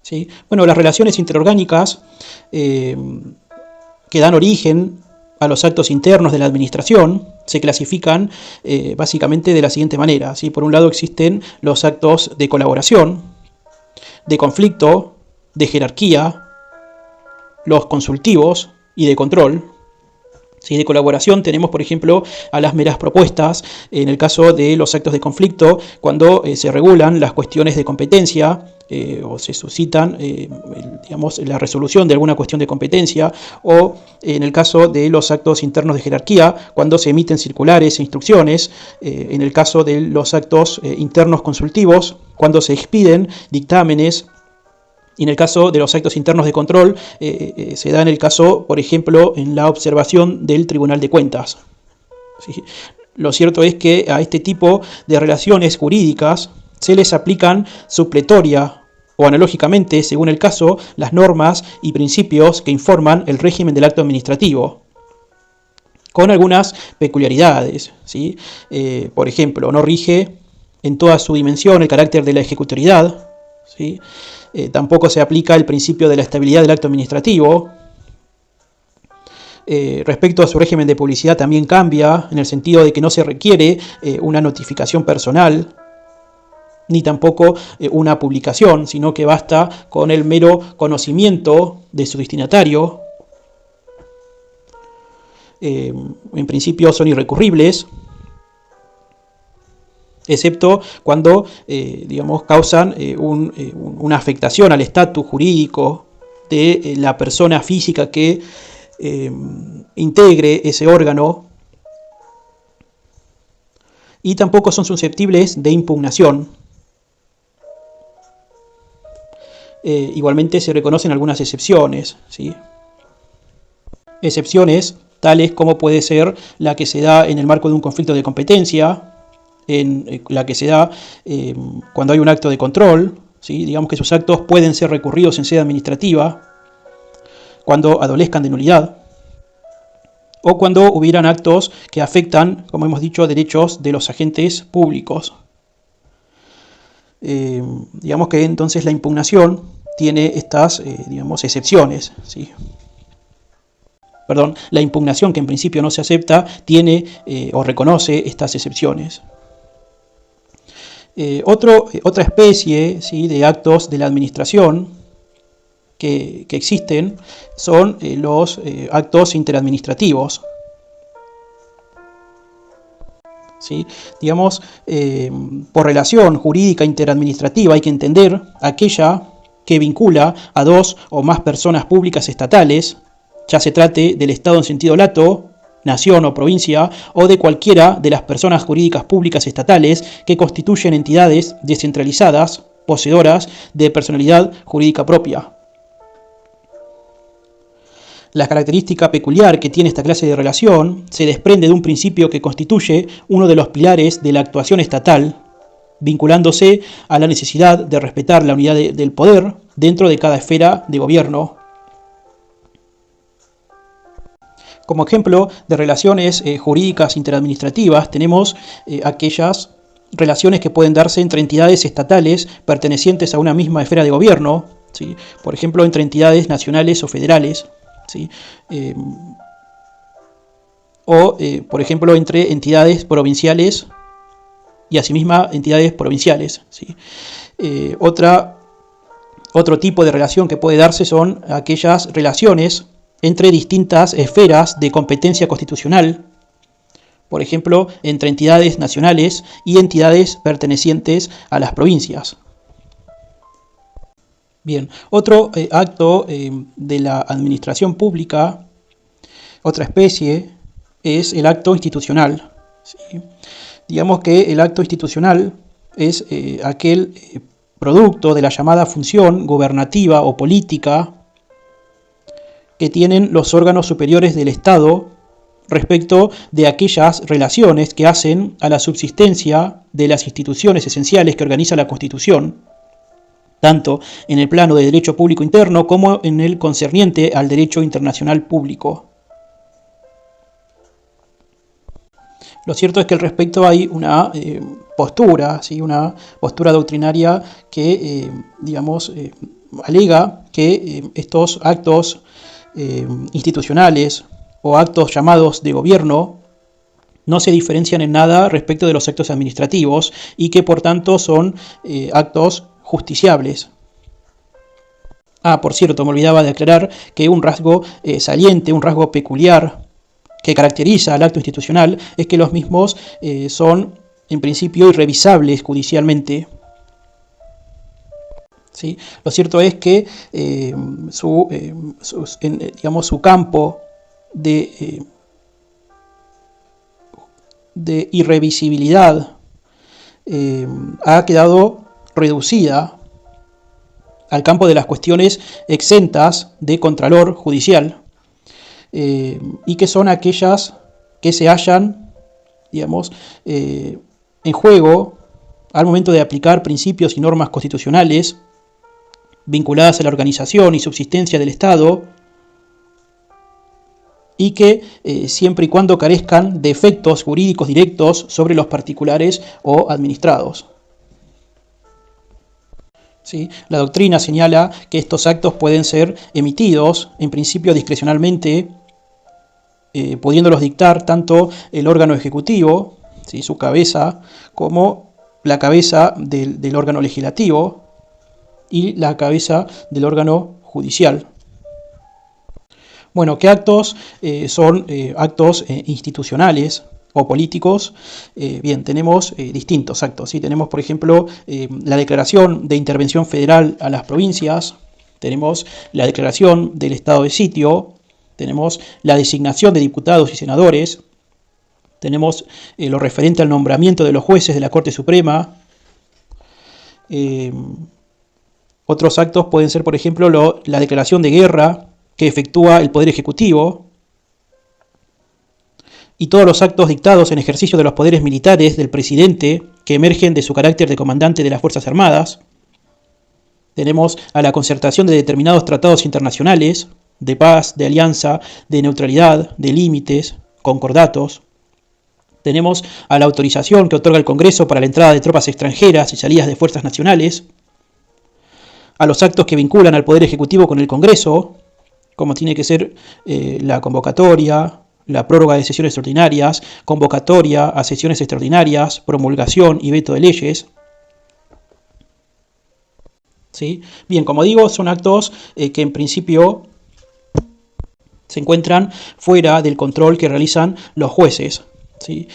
¿Sí? Bueno, las relaciones interorgánicas que dan origen a los actos internos de la administración se clasifican básicamente de la siguiente manera. ¿Sí? Por un lado existen los actos de colaboración, de conflicto, de jerarquía, los consultivos y de control. ¿Sí? De colaboración tenemos, por ejemplo, a las meras propuestas, en el caso de los actos de conflicto, cuando se regulan las cuestiones de competencia, o se suscitan, digamos, la resolución de alguna cuestión de competencia, o en el caso de los actos internos de jerarquía, cuando se emiten circulares e instrucciones, en el caso de los actos internos consultivos, cuando se expiden dictámenes, y en el caso de los actos internos de control, se da en el caso, por ejemplo, en la observación del Tribunal de Cuentas. ¿Sí? Lo cierto es que a este tipo de relaciones jurídicas se les aplican supletoria o analógicamente, según el caso, las normas y principios que informan el régimen del acto administrativo, con algunas peculiaridades. ¿Sí? Por ejemplo, no rige en toda su dimensión el carácter de la ejecutoriedad. ¿Sí? Tampoco se aplica el principio de la estabilidad del acto administrativo. Respecto a su régimen de publicidad también cambia, en el sentido de que no se requiere una notificación personal, ni tampoco una publicación, sino que basta con el mero conocimiento de su destinatario. En principio son irrecurribles, excepto cuando digamos, causan una afectación al estatus jurídico de la persona física que integre ese órgano, y tampoco son susceptibles de impugnación. Igualmente se reconocen algunas excepciones, ¿sí? Excepciones tales como puede ser la que se da en el marco de un conflicto de competencia, en la que se da cuando hay un acto de control, ¿sí? Digamos que esos actos pueden ser recurridos en sede administrativa, cuando adolezcan de nulidad, o cuando hubieran actos que afectan, como hemos dicho, derechos de los agentes públicos. Digamos que entonces la impugnación tiene estas digamos, excepciones, ¿sí? Perdón, la impugnación, que en principio no se acepta, tiene o reconoce estas excepciones. Otra especie, ¿sí?, de actos de la administración que existen son los actos interadministrativos. ¿Sí? Digamos, por relación jurídica interadministrativa hay que entender aquella que vincula a dos o más personas públicas estatales, ya se trate del Estado en sentido lato, nación o provincia, o de cualquiera de las personas jurídicas públicas estatales que constituyen entidades descentralizadas, poseedoras de personalidad jurídica propia. La característica peculiar que tiene esta clase de relación se desprende de un principio que constituye uno de los pilares de la actuación estatal, vinculándose a la necesidad de respetar la unidad del poder dentro de cada esfera de gobierno. Como ejemplo de relaciones jurídicas interadministrativas tenemos aquellas relaciones que pueden darse entre entidades estatales pertenecientes a una misma esfera de gobierno, ¿sí? Por ejemplo, entre entidades nacionales o federales, ¿sí? Por ejemplo, entre entidades provinciales y asimismo entidades provinciales, ¿sí? Otro tipo de relación que puede darse son aquellas relaciones entre distintas esferas de competencia constitucional. por ejemplo, entre entidades nacionales y entidades pertenecientes a las provincias. Bien, otro acto de la administración pública, otra especie, es el acto institucional. ¿Sí? Digamos que el acto institucional es aquel producto de la llamada función gubernativa o política que tienen los órganos superiores del Estado respecto de aquellas relaciones que hacen a la subsistencia de las instituciones esenciales que organiza la Constitución, tanto en el plano de derecho público interno como en el concerniente al derecho internacional público. Lo cierto es que al respecto hay una postura, ¿sí? Una postura doctrinaria que, alega que estos actos institucionales o actos llamados de gobierno no se diferencian en nada respecto de los actos administrativos y que por tanto son actos justiciables. Por cierto, me olvidaba de aclarar que un rasgo saliente, un rasgo peculiar que caracteriza al acto institucional es que los mismos son en principio irrevisables judicialmente. ¿Sí? Lo cierto es que su campo de irrevisibilidad ha quedado reducida al campo de las cuestiones exentas de contralor judicial y que son aquellas que se hallan, en juego al momento de aplicar principios y normas constitucionales vinculadas a la organización y subsistencia del Estado y que siempre y cuando carezcan de efectos jurídicos directos sobre los particulares o administrados. ¿Sí? La doctrina señala que estos actos pueden ser emitidos, en principio discrecionalmente, pudiéndolos dictar tanto el órgano ejecutivo, ¿sí? Su cabeza, como la cabeza del órgano legislativo y la cabeza del órgano judicial. Bueno, ¿qué actos son actos institucionales o políticos? Bien, tenemos distintos actos. ¿Sí? Tenemos, por ejemplo, la declaración de intervención federal a las provincias, tenemos la declaración del estado de sitio, tenemos la designación de diputados y senadores, tenemos lo referente al nombramiento de los jueces de la Corte Suprema. Otros actos pueden ser, por ejemplo, la declaración de guerra que efectúa el Poder Ejecutivo y todos los actos dictados en ejercicio de los poderes militares del presidente que emergen de su carácter de comandante de las Fuerzas Armadas. Tenemos a la concertación de determinados tratados internacionales, de paz, de alianza, de neutralidad, de límites, concordatos. Tenemos a la autorización que otorga el Congreso para la entrada de tropas extranjeras y salidas de fuerzas nacionales, a los actos que vinculan al Poder Ejecutivo con el Congreso, como tiene que ser la convocatoria, la prórroga de sesiones ordinarias, convocatoria a sesiones extraordinarias, promulgación y veto de leyes. ¿Sí? Bien, como digo, son actos que en principio se encuentran fuera del control que realizan los jueces. ¿Sí?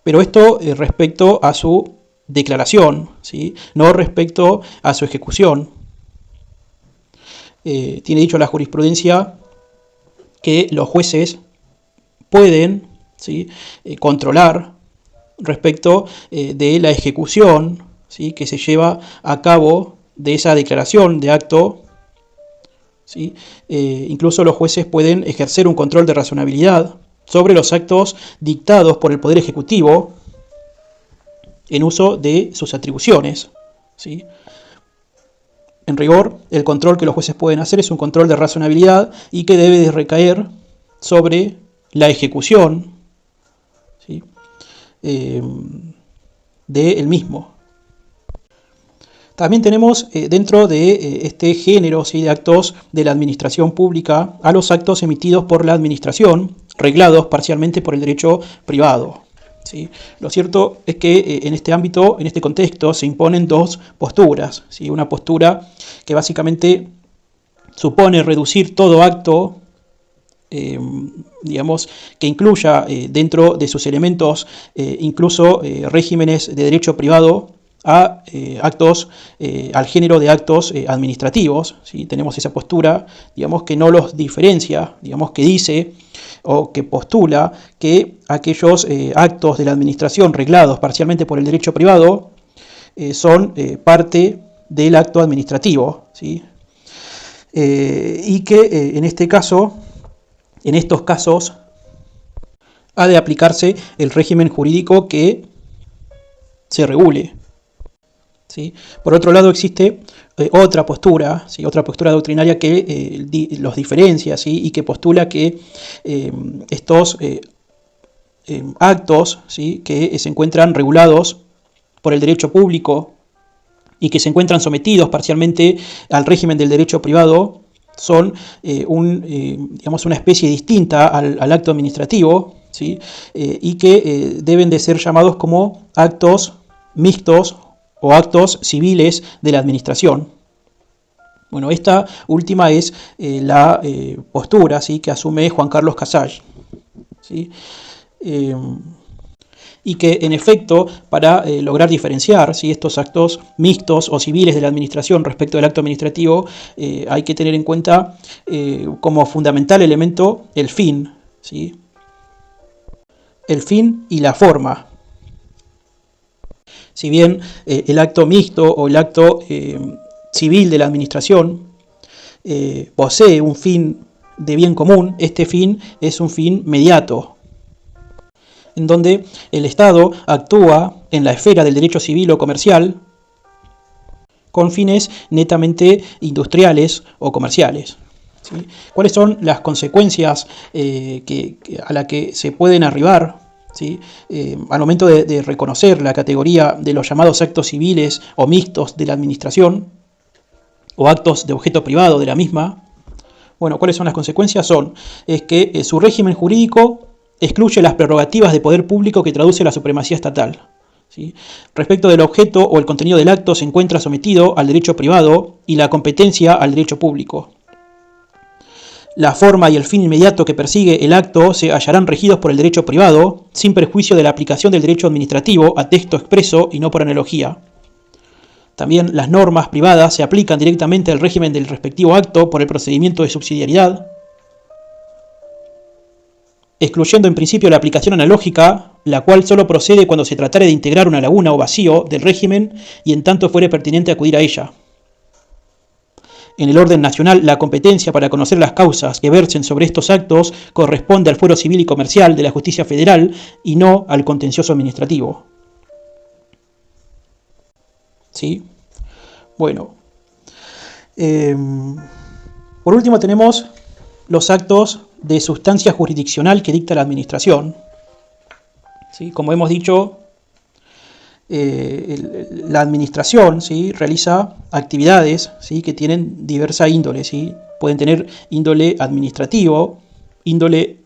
Pero esto respecto a su declaración, ¿sí? No respecto a su ejecución. Tiene dicho la jurisprudencia que los jueces pueden, ¿sí? Controlar respecto de la ejecución, ¿sí? Que se lleva a cabo de esa declaración de acto. ¿Sí? Incluso los jueces pueden ejercer un control de razonabilidad sobre los actos dictados por el Poder Ejecutivo en uso de sus atribuciones. ¿Sí? En rigor, el control que los jueces pueden hacer es un control de razonabilidad y que debe de recaer sobre la ejecución, ¿sí? del mismo. También tenemos dentro de este género, ¿sí? de actos de la administración pública a los actos emitidos por la administración, reglados parcialmente por el derecho privado. ¿Sí? Lo cierto es que en este ámbito, en este contexto, se imponen dos posturas. ¿Sí? Una postura que básicamente supone reducir todo acto digamos, que incluya dentro de sus elementos incluso regímenes de derecho privado a actos, al género de actos administrativos, ¿sí? Tenemos esa postura, digamos, que no los diferencia, digamos, que dice o que postula que aquellos actos de la administración reglados parcialmente por el derecho privado son parte del acto administrativo, ¿sí? Y que en este caso, en estos casos, ha de aplicarse el régimen jurídico que se regule, ¿sí? Por otro lado, existe otra postura, ¿sí? Otra postura doctrinaria que los diferencia, ¿sí? Y que postula que estos actos, ¿sí? Que se encuentran regulados por el derecho público y que se encuentran sometidos parcialmente al régimen del derecho privado son digamos, una especie distinta al acto administrativo, ¿sí? Y que deben de ser llamados como actos mixtos o actos civiles de la administración. Bueno, esta última es la postura, ¿sí? Que asume Juan Carlos Casall, ¿sí? Y que en efecto, para lograr diferenciar, ¿sí? Estos actos mixtos o civiles de la administración respecto del acto administrativo, hay que tener en cuenta como fundamental elemento el fin, ¿sí? El fin y la forma. Si bien el acto mixto o el acto civil de la administración posee un fin de bien común, este fin es un fin mediato, en donde el Estado actúa en la esfera del derecho civil o comercial con fines netamente industriales o comerciales, ¿sí? ¿Cuáles son las consecuencias a las que se pueden arribar, ¿sí? Al momento de reconocer la categoría de los llamados actos civiles o mixtos de la administración o actos de objeto privado de la misma? Bueno, ¿cuáles son las consecuencias? Es que su régimen jurídico excluye las prerrogativas de poder público que traduce la supremacía estatal, ¿sí? Respecto del objeto o el contenido del acto se encuentra sometido al derecho privado y la competencia al derecho público. La forma y el fin inmediato que persigue el acto se hallarán regidos por el derecho privado, sin perjuicio de la aplicación del derecho administrativo a texto expreso y no por analogía. También las normas privadas se aplican directamente al régimen del respectivo acto por el procedimiento de subsidiariedad, excluyendo en principio la aplicación analógica, la cual solo procede cuando se tratare de integrar una laguna o vacío del régimen y en tanto fuere pertinente acudir a ella. En el orden nacional, la competencia para conocer las causas que versen sobre estos actos corresponde al fuero civil y comercial de la justicia federal y no al contencioso administrativo, ¿sí? Bueno, por último tenemos los actos de sustancia jurisdiccional que dicta la administración, ¿sí? Como hemos dicho, la administración, ¿sí? Realiza actividades, ¿sí? Que tienen diversa índole, ¿sí? Pueden tener índole administrativo, índole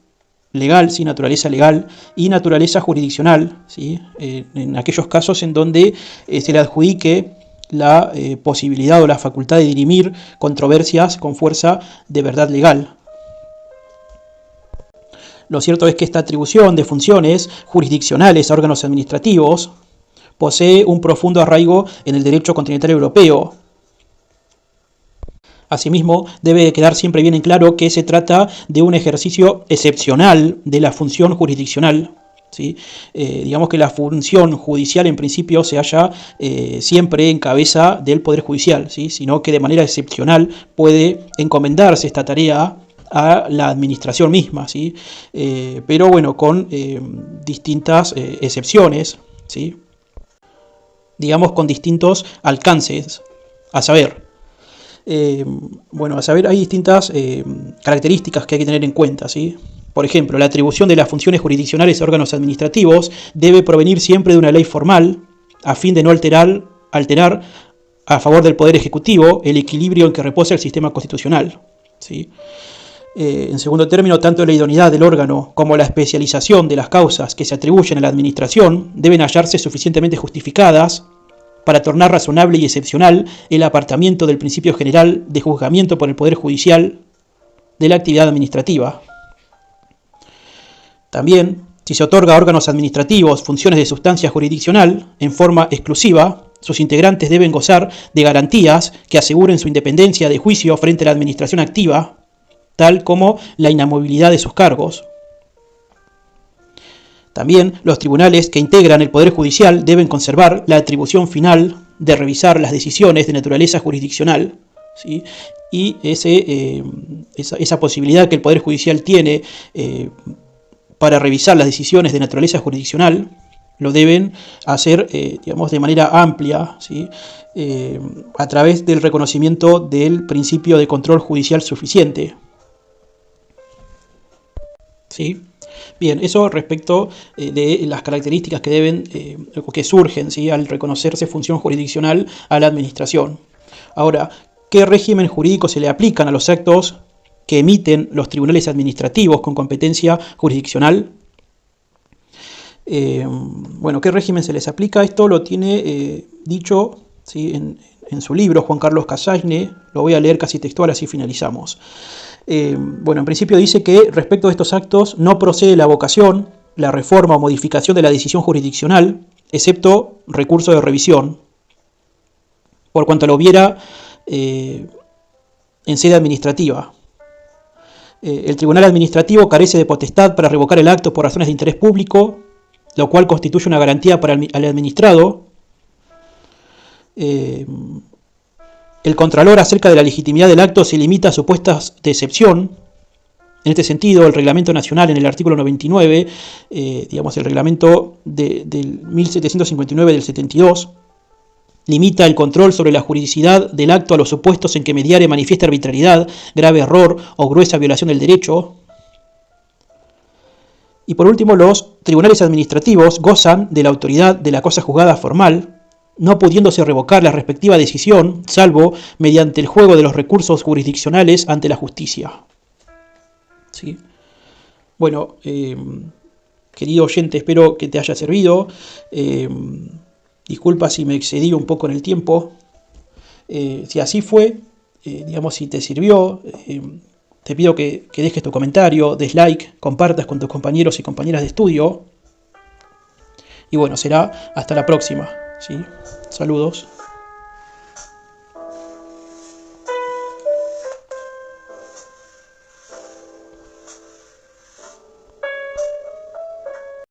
legal, ¿sí? Naturaleza legal y naturaleza jurisdiccional, ¿sí? En aquellos casos en donde se le adjudique la posibilidad o la facultad de dirimir controversias con fuerza de verdad legal. Lo cierto es que esta atribución de funciones jurisdiccionales a órganos administrativos posee un profundo arraigo en el derecho continental europeo. Asimismo, debe quedar siempre bien en claro que se trata de un ejercicio excepcional de la función jurisdiccional, ¿sí? Digamos que la función judicial en principio se halla siempre en cabeza del Poder Judicial, ¿sí? Sino que de manera excepcional puede encomendarse esta tarea a la administración misma, ¿sí? Pero bueno, con distintas excepciones, ¿sí? Digamos con distintos alcances, a saber, hay distintas características que hay que tener en cuenta, ¿sí? Por ejemplo, la atribución de las funciones jurisdiccionales a órganos administrativos debe provenir siempre de una ley formal, a fin de no alterar a favor del Poder Ejecutivo el equilibrio en que reposa el sistema constitucional, ¿sí? En segundo término, tanto la idoneidad del órgano como la especialización de las causas que se atribuyen a la administración deben hallarse suficientemente justificadas para tornar razonable y excepcional el apartamiento del principio general de juzgamiento por el Poder Judicial de la actividad administrativa. También, si se otorga a órganos administrativos funciones de sustancia jurisdiccional en forma exclusiva, sus integrantes deben gozar de garantías que aseguren su independencia de juicio frente a la administración activa, tal como la inamovilidad de sus cargos. También los tribunales que integran el Poder Judicial deben conservar la atribución final de revisar las decisiones de naturaleza jurisdiccional, ¿sí? Y esa posibilidad que el Poder Judicial tiene para revisar las decisiones de naturaleza jurisdiccional lo deben hacer, digamos, de manera amplia, ¿sí? A través del reconocimiento del principio de control judicial suficiente, ¿sí? Bien, eso respecto de las características que deben o que surgen, ¿sí?, al reconocerse función jurisdiccional a la administración. Ahora, ¿qué régimen jurídico se le aplican a los actos que emiten los tribunales administrativos con competencia jurisdiccional? Bueno, ¿qué régimen se les aplica? Esto lo tiene dicho, ¿sí?, en su libro Juan Carlos Casagne. Lo voy a leer casi textual, así finalizamos. Bueno, en principio dice que respecto de estos actos no procede la avocación, la reforma o modificación de la decisión jurisdiccional, excepto recurso de revisión, por cuanto lo hubiera en sede administrativa. El tribunal administrativo carece de potestad para revocar el acto por razones de interés público, lo cual constituye una garantía para el administrado. El contralor acerca de la legitimidad del acto se limita a supuestas de excepción. En este sentido, el Reglamento Nacional, en el artículo 99, digamos el reglamento del 1759 del 72, limita el control sobre la juridicidad del acto a los supuestos en que mediare manifiesta arbitrariedad, grave error o gruesa violación del derecho. Y por último, los tribunales administrativos gozan de la autoridad de la cosa juzgada formal, no pudiéndose revocar la respectiva decisión, salvo mediante el juego de los recursos jurisdiccionales ante la justicia. ¿Sí? Bueno, querido oyente, espero que te haya servido. Disculpa si me excedí un poco en el tiempo. Si así fue, digamos, si te sirvió, te pido que dejes tu comentario, des like, compartas con tus compañeros y compañeras de estudio. Y bueno, será hasta la próxima, ¿sí? Saludos.